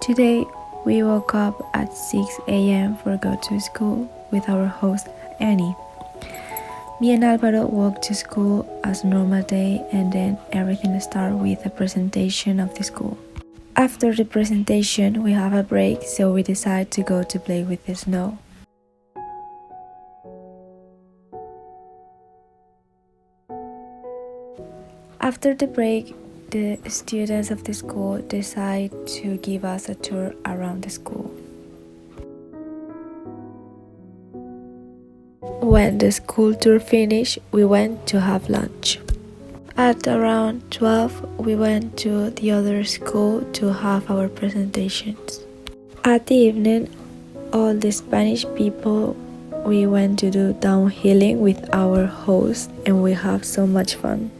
Today, we woke up at 6 a.m. for go to school with our host Annie. Me and Alvaro walked to school as a normal day, and then everything started with a presentation of the school. After the presentation, we have a break, so we decide to go to play with the snow. After the break, the students of the school decide to give us a tour around the school. When the school tour finished, we went to have lunch. At around 12, we went to the other school to have our presentations. At the evening, all the Spanish people, we went to do downhilling with our host, and we have so much fun.